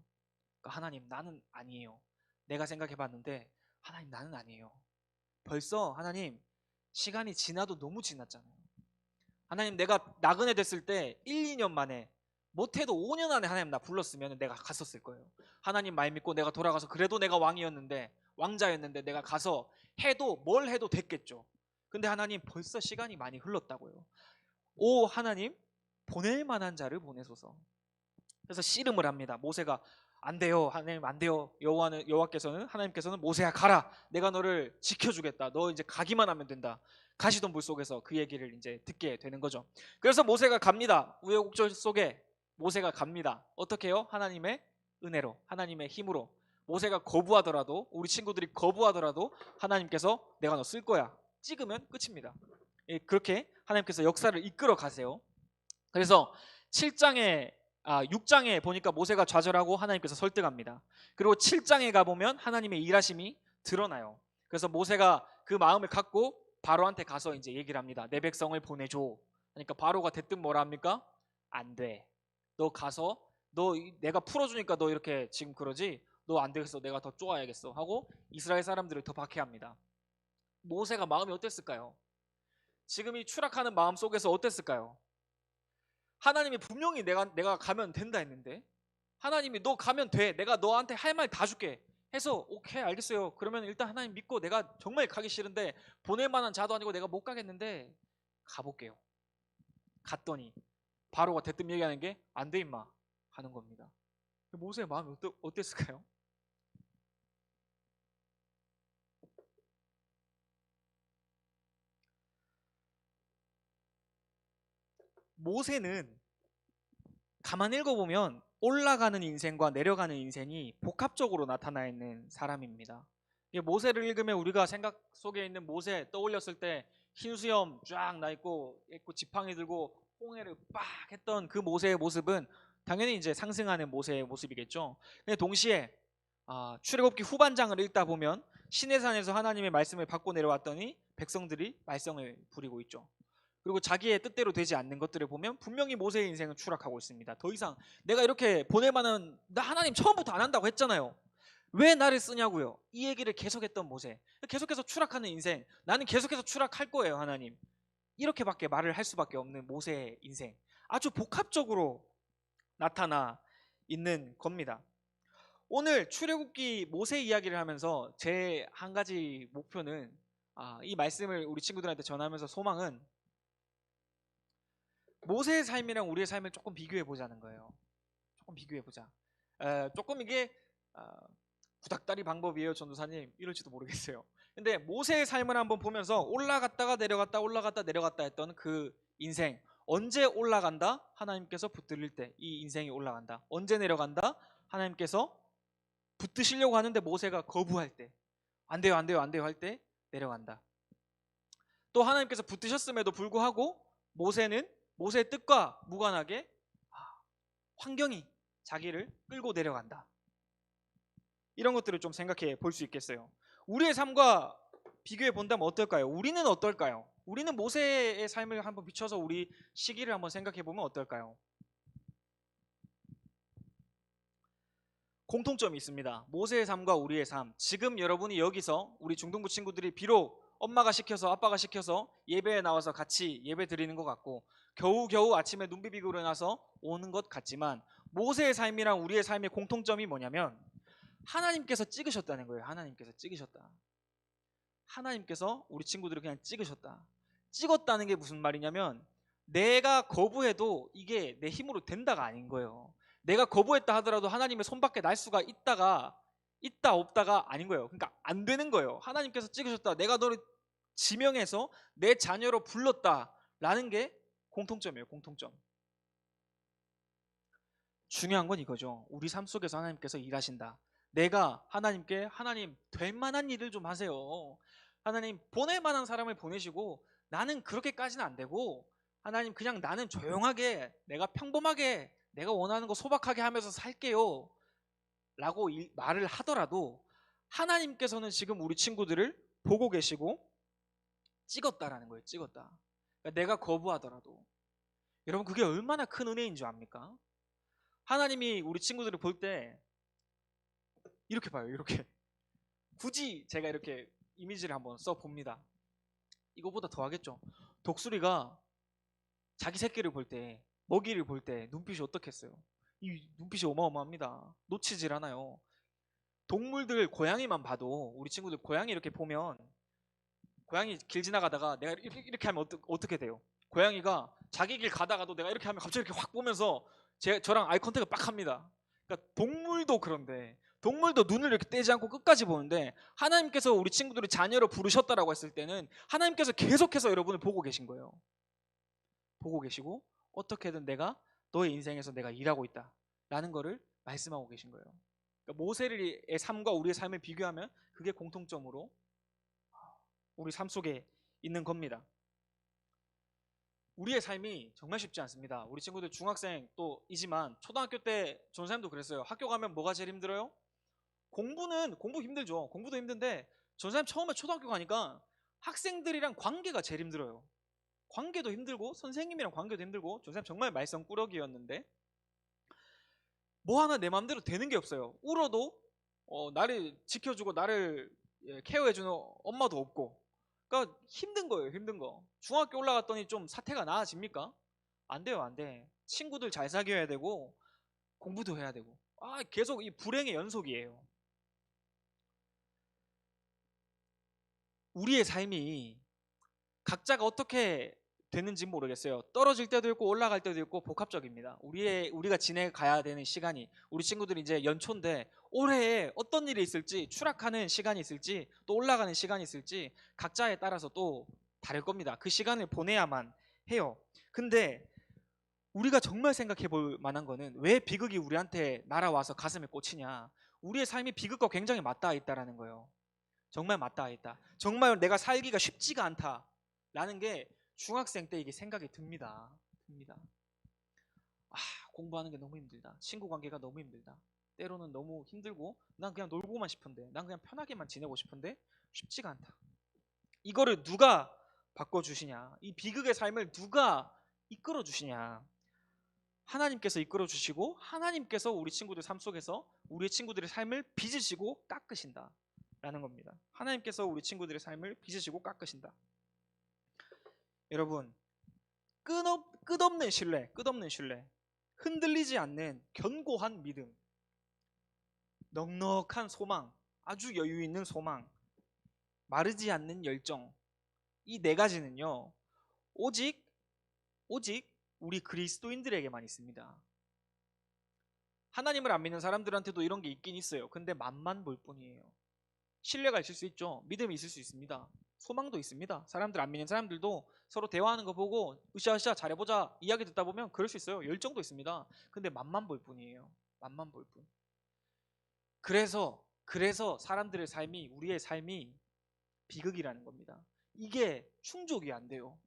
그러니까 하나님, 나는 아니에요. 내가 생각해 봤는데 하나님, 나는 아니에요. 벌써 하나님 시간이 지나도 너무 지났잖아요. 하나님, 내가 나그네 됐을 때 1, 2년 만에, 못해도 5년 안에 하나님 나 불렀으면 내가 갔었을 거예요. 하나님 말 믿고 내가 돌아가서 그래도 내가 왕자였는데 내가 가서 해도 뭘 해도 됐겠죠. 근데 하나님 벌써 시간이 많이 흘렀다고요. 오 하나님, 보낼 만한 자를 보내소서. 그래서 씨름을 합니다. 모세가 안 돼요 하나님, 안 돼요. 하나님께서는 모세야 가라, 내가 너를 지켜주겠다, 너 이제 가기만 하면 된다. 가시던 물속에서 그 얘기를 이제 듣게 되는 거죠. 그래서 모세가 갑니다. 우여곡절 속에 모세가 갑니다. 어떻게 해요? 하나님의 은혜로, 하나님의 힘으로. 모세가 거부하더라도, 우리 친구들이 거부하더라도 하나님께서 내가 너 쓸 거야 찍으면 끝입니다. 그렇게 하나님께서 역사를 이끌어 가세요. 그래서 6장에 보니까 모세가 좌절하고 하나님께서 설득합니다. 그리고 7장에 가보면 하나님의 일하심이 드러나요. 그래서 모세가 그 마음을 갖고 바로한테 가서 이제 얘기를 합니다. 내 백성을 보내줘. 그러니까 바로가 대뜸 뭐라 합니까? 안 돼. 너 가서, 너 내가 풀어주니까 너 이렇게 지금 그러지? 너 안 되겠어. 내가 더 쪼아야겠어 하고 이스라엘 사람들을 더 박해합니다. 모세가 마음이 어땠을까요? 지금 이 추락하는 마음 속에서 어땠을까요? 하나님이 분명히 내가 가면 된다 했는데, 하나님이 너 가면 돼, 내가 너한테 할 말 다 줄게 해서 오케이 알겠어요. 그러면 일단 하나님 믿고, 내가 정말 가기 싫은데 보낼 만한 자도 아니고 내가 못 가겠는데 가볼게요. 갔더니 바로가 대뜸 얘기하는 게 안 돼 임마 하는 겁니다. 모세의 마음이 어땠을까요? 모세는 가만 읽어보면 올라가는 인생과 내려가는 인생이 복합적으로 나타나 있는 사람입니다. 모세를 읽으면 우리가 생각 속에 있는 모세 떠올렸을 때 흰 수염 쫙 나 있고 지팡이 들고 홍해를 빡 했던 그 모세의 모습은 당연히 이제 상승하는 모세의 모습이겠죠. 근데 동시에 출애굽기 후반장을 읽다 보면 시내산에서 하나님의 말씀을 받고 내려왔더니 백성들이 말썽을 부리고 있죠. 그리고 자기의 뜻대로 되지 않는 것들을 보면 분명히 모세의 인생은 추락하고 있습니다. 더 이상 내가 이렇게 보낼 만한, 나 하나님 처음부터 안 한다고 했잖아요. 왜 나를 쓰냐고요. 이 얘기를 계속했던 모세. 계속해서 추락하는 인생. 나는 계속해서 추락할 거예요 하나님. 이렇게밖에 말을 할 수밖에 없는 모세의 인생. 아주 복합적으로 나타나 있는 겁니다. 오늘 출애굽기 모세 이야기를 하면서 제 한 가지 목표는, 이 말씀을 우리 친구들한테 전하면서 소망은 모세의 삶이랑 우리의 삶을 조금 비교해 보자는 거예요. 조금 비교해 보자. 조금 이게 구닥다리 방법이에요 전도사님, 이럴지도 모르겠어요. 근데 모세의 삶을 한번 보면서 올라갔다가 내려갔다 올라갔다 내려갔다 했던 그 인생, 언제 올라간다? 하나님께서 붙들릴 때 이 인생이 올라간다. 언제 내려간다? 하나님께서 붙드시려고 하는데 모세가 거부할 때, 안 돼요 안 돼요 안 돼요 할 때 내려간다. 또 하나님께서 붙드셨음에도 불구하고 모세는 모세의 뜻과 무관하게 환경이 자기를 끌고 내려간다. 이런 것들을 좀 생각해 볼 수 있겠어요. 우리의 삶과 비교해 본다면 어떨까요? 우리는 어떨까요? 우리는 모세의 삶을 한번 비춰서 우리 시기를 한번 생각해 보면 어떨까요? 공통점이 있습니다. 모세의 삶과 우리의 삶. 지금 여러분이 여기서 우리 중등부 친구들이 비록 엄마가 시켜서 아빠가 시켜서 예배에 나와서 같이 예배 드리는 것 같고 겨우겨우 아침에 눈 비비고 일어나서 오는 것 같지만 모세의 삶이랑 우리의 삶의 공통점이 뭐냐면 하나님께서 찍으셨다는 거예요. 하나님께서 찍으셨다. 하나님께서 우리 친구들을 그냥 찍으셨다. 찍었다는 게 무슨 말이냐면 내가 거부해도 이게 내 힘으로 된다가 아닌 거예요. 내가 거부했다 하더라도 하나님의 손밖에 날 수가 있다 없다가 아닌 거예요. 그러니까 안 되는 거예요. 하나님께서 찍으셨다. 내가 너를 지명해서 내 자녀로 불렀다라는 게 공통점이에요. 공통점. 중요한 건 이거죠. 우리 삶 속에서 하나님께서 일하신다. 내가 하나님께 하나님 될 만한 일을 좀 하세요. 하나님 보낼 만한 사람을 보내시고 나는 그렇게까지는 안 되고 하나님 그냥 나는 조용하게 내가 평범하게 내가 원하는 거 소박하게 하면서 살게요 라고 말을 하더라도 하나님께서는 지금 우리 친구들을 보고 계시고 찍었다라는 거예요. 찍었다. 그러니까 내가 거부하더라도 여러분 그게 얼마나 큰 은혜인 줄 압니까? 하나님이 우리 친구들을 볼 때 이렇게 봐요. 이렇게 굳이 제가 이렇게 이미지를 한번 써봅니다. 이거보다 더 하겠죠. 독수리가 자기 새끼를 볼 때 먹이를 볼 때 눈빛이 어떻겠어요? 이 눈빛이 어마어마합니다. 놓치질 않아요. 동물들 고양이만 봐도 우리 친구들 고양이 이렇게 보면 고양이 길 지나가다가 내가 이렇게 하면 어떻게 돼요? 고양이가 자기 길 가다가도 내가 이렇게 하면 갑자기 이렇게 확 보면서 저랑 아이 컨택을 빡 합니다. 그러니까 동물도 그런데 동물도 눈을 이렇게 떼지 않고 끝까지 보는데 하나님께서 우리 친구들을 자녀로 부르셨다라고 했을 때는 하나님께서 계속해서 여러분을 보고 계신 거예요. 보고 계시고 어떻게든 내가 너의 인생에서 내가 일하고 있다 라는 거를 말씀하고 계신 거예요. 그러니까 모세의 삶과 우리의 삶을 비교하면 그게 공통점으로 우리 삶 속에 있는 겁니다. 우리의 삶이 정말 쉽지 않습니다. 우리 친구들 중학생 또이지만 초등학교 때 전사님도 그랬어요. 학교 가면 뭐가 제일 힘들어요? 공부 힘들죠. 공부도 힘든데 전사님 처음에 초등학교 가니까 학생들이랑 관계가 제일 힘들어요. 관계도 힘들고 선생님이랑 관계도 힘들고 전사님 정말 말썽꾸러기였는데 뭐 하나 내 마음대로 되는 게 없어요. 울어도 나를 지켜주고 나를 케어해주는 엄마도 없고 그러니까 힘든 거예요. 힘든 거. 중학교 올라갔더니 좀 사태가 나아집니까? 안 돼요. 안 돼. 친구들 잘 사귀어야 되고 공부도 해야 되고 계속 이 불행의 연속이에요. 우리의 삶이 각자가 어떻게 되는지 모르겠어요. 떨어질 때도 있고 올라갈 때도 있고 복합적입니다. 우리가 지내가야 되는 시간이 우리 친구들이 이제 연초인데 올해에 어떤 일이 있을지 추락하는 시간이 있을지 또 올라가는 시간이 있을지 각자에 따라서 또 다를 겁니다. 그 시간을 보내야만 해요. 근데 우리가 정말 생각해 볼 만한 거는 왜 비극이 우리한테 날아와서 가슴에 꽂히냐. 우리의 삶이 비극과 굉장히 맞닿아 있다라는 거예요. 정말 맞닿아 있다. 정말 내가 살기가 쉽지가 않다라는 게 중학생 때 이게 생각이 듭니다. 공부하는 게 너무 힘들다. 친구 관계가 너무 힘들다. 때로는 너무 힘들고 난 그냥 놀고만 싶은데 난 그냥 편하게만 지내고 싶은데 쉽지가 않다. 이거를 누가 바꿔주시냐. 이 비극의 삶을 누가 이끌어주시냐. 하나님께서 이끌어주시고 하나님께서 우리 친구들 삶 속에서 우리 친구들의 삶을 빚으시고 깎으신다 라는 겁니다. 하나님께서 우리 친구들의 삶을 빚으시고 깎으신다. 여러분 끝없는 신뢰 흔들리지 않는 견고한 믿음 넉넉한 소망 아주 여유 있는 소망 마르지 않는 열정 이 네 가지는요 오직 우리 그리스도인들에게만 있습니다. 하나님을 안 믿는 사람들한테도 이런 게 있긴 있어요. 근데 맛만 볼 뿐이에요. 신뢰가 있을 수 있죠. 믿음이 있을 수 있습니다. 소망도 있습니다. 사람들 안 믿는 사람들도 서로 대화하는 거 보고 으쌰으쌰 잘해보자 이야기 듣다 보면 그럴 수 있어요. 열정도 있습니다. 근데 맛만 볼 뿐이에요. 맛만 볼 뿐. 그래서 사람들의 삶이 우리의 삶이 비극이라는 겁니다. 이게 충족이 안 돼요.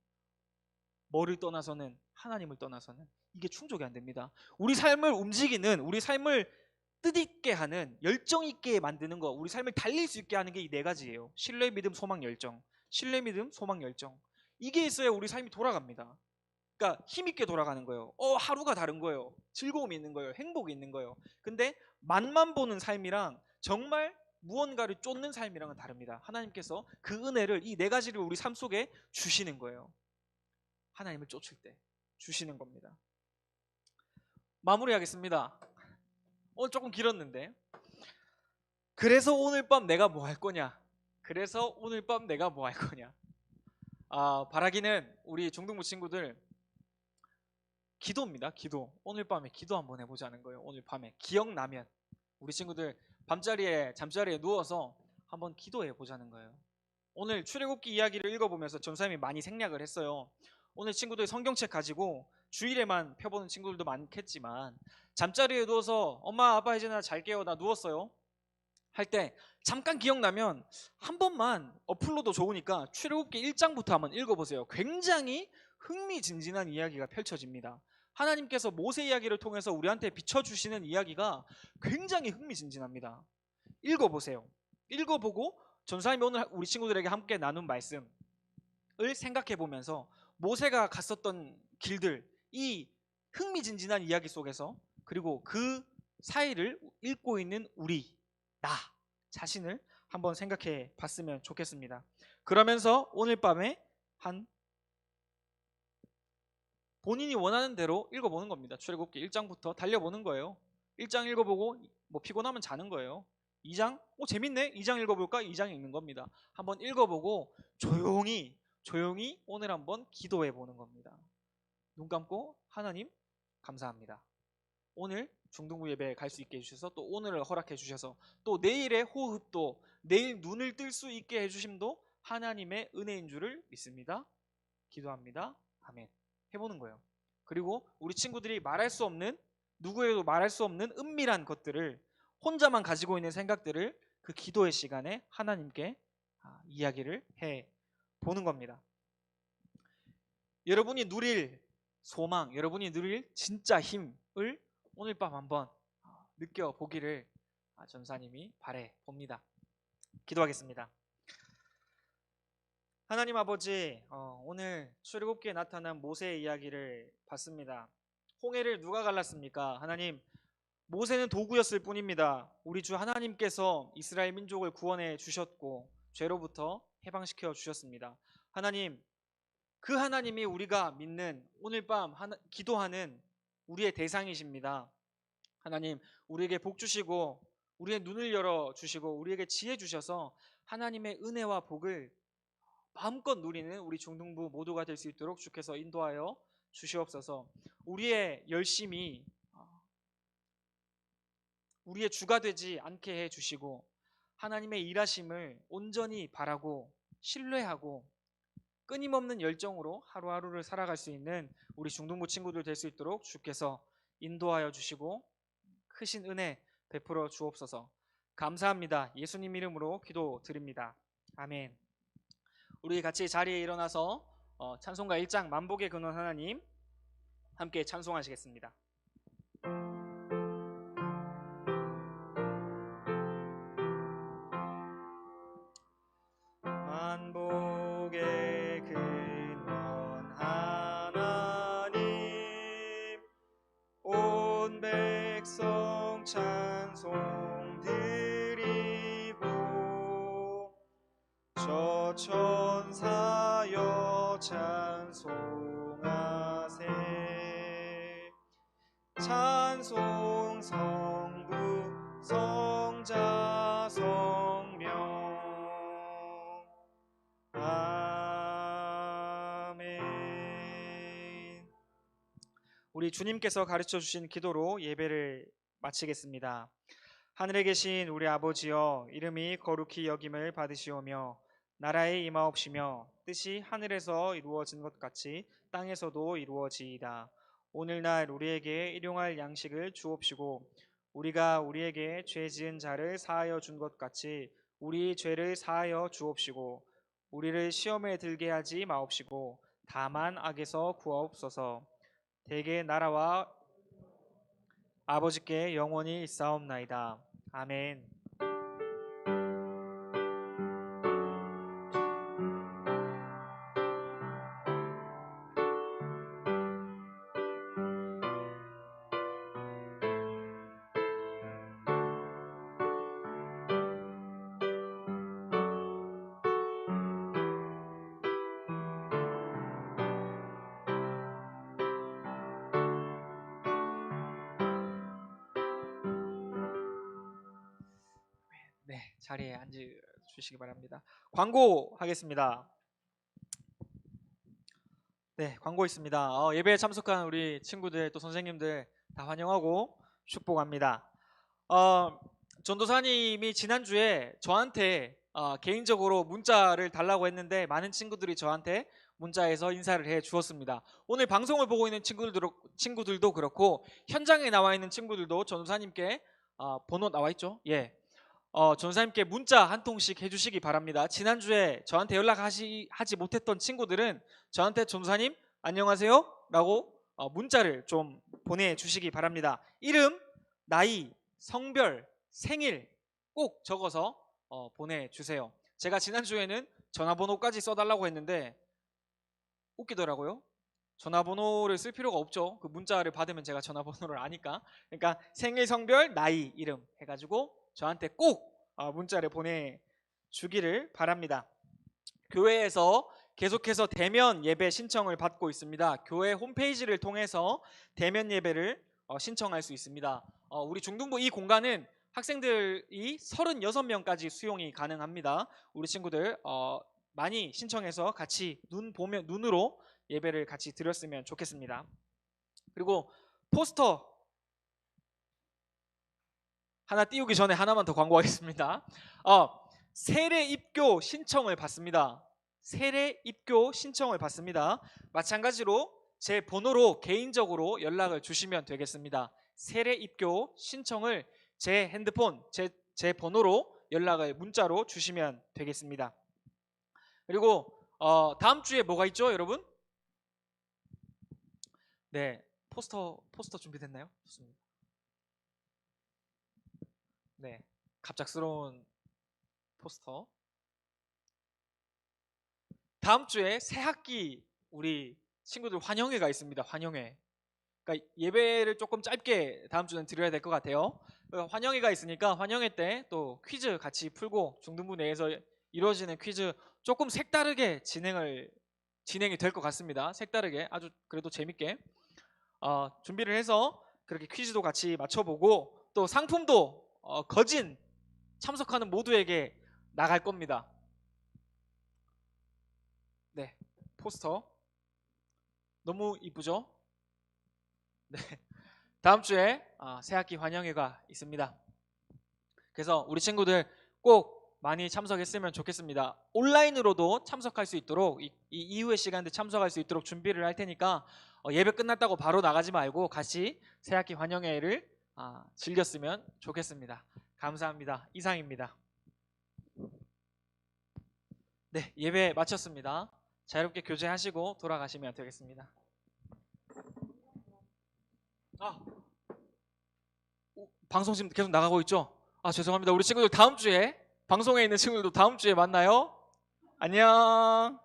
뭐를 떠나서는 하나님을 떠나서는 이게 충족이 안 됩니다. 우리 삶을 움직이는 우리 삶을 뜻있게 하는 열정 있게 만드는 거 우리 삶을 달릴 수 있게 하는 게 이 네 가지예요. 신뢰, 믿음, 소망, 열정. 신뢰, 믿음, 소망, 열정. 이게 있어야 우리 삶이 돌아갑니다. 그러니까 힘있게 돌아가는 거예요. 하루가 다른 거예요. 즐거움이 있는 거예요. 행복이 있는 거예요. 근데 맛만 보는 삶이랑 정말 무언가를 쫓는 삶이랑은 다릅니다. 하나님께서 그 은혜를 이 네 가지를 우리 삶 속에 주시는 거예요. 하나님을 쫓을 때 주시는 겁니다. 마무리하겠습니다. 오늘 조금 길었는데, 그래서 오늘 밤 내가 뭐 할 거냐? 그래서 오늘 밤 내가 뭐 할 거냐? 바라기는 우리 중등부 친구들 기도입니다. 기도. 오늘 밤에 기도 한번 해보자는 거예요. 오늘 밤에 기억나면 우리 친구들 잠자리에 누워서 한번 기도해 보자는 거예요. 오늘 출애굽기 이야기를 읽어보면서 전사님이 많이 생략을 했어요. 오늘 친구들 성경책 가지고 주일에만 펴보는 친구들도 많겠지만, 잠자리에 누워서 엄마 아빠 이제 나 잘게요, 나 누웠어요 할 때 잠깐 기억나면 한 번만, 어플로도 좋으니까 출애굽기 1장부터 한번 읽어보세요. 굉장히 흥미진진한 이야기가 펼쳐집니다. 하나님께서 모세 이야기를 통해서 우리한테 비춰주시는 이야기가 굉장히 흥미진진합니다. 읽어보세요. 읽어보고 전사님이 오늘 우리 친구들에게 함께 나눈 말씀을 생각해보면서 모세가 갔었던 길들, 이 흥미진진한 이야기 속에서, 그리고 그 사이를 읽고 있는 나 자신을 한번 생각해 봤으면 좋겠습니다. 그러면서 오늘 밤에 본인이 원하는 대로 읽어보는 겁니다. 출애굽기 1장부터 달려보는 거예요. 1장 읽어보고 뭐 피곤하면 자는 거예요. 2장 재밌네, 2장 읽어볼까? 2장 읽는 겁니다. 한번 읽어보고 조용히 오늘 한번 기도해 보는 겁니다. 눈 감고 하나님 감사합니다. 오늘 중등부 예배에 갈 수 있게 해주셔서, 또 오늘을 허락해 주셔서, 또 내일의 호흡도, 내일 눈을 뜰 수 있게 해주심도 하나님의 은혜인 줄을 믿습니다. 기도합니다. 아멘. 해보는 거예요. 그리고 우리 친구들이 말할 수 없는, 누구에도 말할 수 없는 은밀한 것들을, 혼자만 가지고 있는 생각들을 그 기도의 시간에 하나님께 이야기를 해 보는 겁니다. 여러분이 누릴 소망, 여러분이 누릴 진짜 힘을 오늘 밤 한번 느껴보기를 전사님이 바래 봅니다. 기도하겠습니다. 하나님 아버지, 오늘 출애굽기에 나타난 모세의 이야기를 봤습니다. 홍해를 누가 갈랐습니까? 하나님, 모세는 도구였을 뿐입니다. 우리 주 하나님께서 이스라엘 민족을 구원해 주셨고 죄로부터 해방시켜 주셨습니다. 하나님, 그 하나님이 우리가 믿는, 오늘 밤 기도하는 우리의 대상이십니다. 하나님, 우리에게 복 주시고 우리의 눈을 열어 주시고 우리에게 지혜 주셔서 하나님의 은혜와 복을 마음껏 누리는 우리 중등부 모두가 될 수 있도록 주께서 인도하여 주시옵소서. 우리의 열심이 우리의 주가 되지 않게 해 주시고, 하나님의 일하심을 온전히 바라고 신뢰하고 끊임없는 열정으로 하루하루를 살아갈 수 있는 우리 중등부 친구들 될 수 있도록 주께서 인도하여 주시고 크신 은혜 베풀어 주옵소서. 감사합니다. 예수님 이름으로 기도드립니다. 아멘. 우리 같이 자리에 일어나서 찬송가 1장 만복의 근원 하나님 함께 찬송하시겠습니다. 만복의 근원 하나님, 온 백성 찬송 드리고 저 천사여 찬송하세. 찬송 성부 성자 성령. 아멘. 우리 주님께서 가르쳐 주신 기도로 예배를 마치겠습니다. 하늘에 계신 우리 아버지여, 이름이 거룩히 여김을 받으시오며 나라에 임하옵시며 뜻이 하늘에서 이루어진 것 같이 땅에서도 이루어지이다. 오늘날 우리에게 일용할 양식을 주옵시고 우리가 우리에게 죄 지은 자를 사하여 준 것 같이 우리 죄를 사하여 주옵시고 우리를 시험에 들게 하지 마옵시고 다만 악에서 구하옵소서. 대개 나라와 아버지께 영원히 있사옵나이다. 아멘. 자리에 앉으시기 바랍니다. 광고 하겠습니다. 네, 광고 있습니다. 예배에 참석한 우리 친구들 또 선생님들 다 환영하고 축복합니다. 전도사님이 지난주에 저한테 개인적으로 문자를 달라고 했는데 많은 친구들이 저한테 문자에서 인사를 해 주었습니다. 오늘 방송을 보고 있는 친구들도 그렇고 현장에 나와 있는 친구들도 전도사님께 번호 나와 있죠? 예. 전도사님께 문자 한 통씩 해주시기 바랍니다. 지난주에 저한테 연락하지 못했던 친구들은 저한테 전도사님 안녕하세요 라고 문자를 좀 보내주시기 바랍니다. 이름, 나이, 성별, 생일 꼭 적어서 보내주세요. 제가 지난주에는 전화번호까지 써달라고 했는데 웃기더라고요. 전화번호를 쓸 필요가 없죠. 그 문자를 받으면 제가 전화번호를 아니까. 그러니까 생일, 성별, 나이, 이름 해가지고 저한테 꼭 문자를 보내주기를 바랍니다. 교회에서 계속해서 대면 예배 신청을 받고 있습니다. 교회 홈페이지를 통해서 대면 예배를 신청할 수 있습니다. 우리 중등부 이 공간은 학생들이 36명까지 수용이 가능합니다. 우리 친구들 많이 신청해서 같이 눈으로 예배를 같이 드렸으면 좋겠습니다. 그리고 포스터 하나 띄우기 전에 하나만 더 광고하겠습니다. 세례 입교 신청을 받습니다. 세례 입교 신청을 받습니다. 마찬가지로 제 번호로 개인적으로 연락을 주시면 되겠습니다. 세례 입교 신청을 제 핸드폰, 제 번호로 연락을 문자로 주시면 되겠습니다. 그리고 다음 주에 뭐가 있죠, 여러분? 네, 포스터 준비됐나요? 좋습니다. 네, 갑작스러운 포스터. 다음 주에 새 학기 우리 친구들 환영회가 있습니다. 환영회. 그러니까 예배를 조금 짧게 다음 주는 드려야 될 것 같아요. 환영회가 있으니까 환영회 때 또 퀴즈 같이 풀고 중등부 내에서 이루어지는 퀴즈 조금 색다르게 진행이 될 것 같습니다. 색다르게 아주 그래도 재밌게 준비를 해서 그렇게 퀴즈도 같이 맞춰보고 또 상품도 거진 참석하는 모두에게 나갈 겁니다. 네, 포스터 너무 이쁘죠? 네, 다음 주에 새학기 환영회가 있습니다. 그래서 우리 친구들 꼭 많이 참석했으면 좋겠습니다. 온라인으로도 참석할 수 있도록 이 이후의 시간대 참석할 수 있도록 준비를 할 테니까 예배 끝났다고 바로 나가지 말고 같이 새학기 환영회를 즐겼으면 좋겠습니다. 감사합니다. 이상입니다. 네, 예배 마쳤습니다. 자유롭게 교제하시고 돌아가시면 되겠습니다. 방송 지금 계속 나가고 있죠? 죄송합니다. 우리 친구들 다음 주에 방송에 있는 친구들도 다음 주에 만나요. 안녕.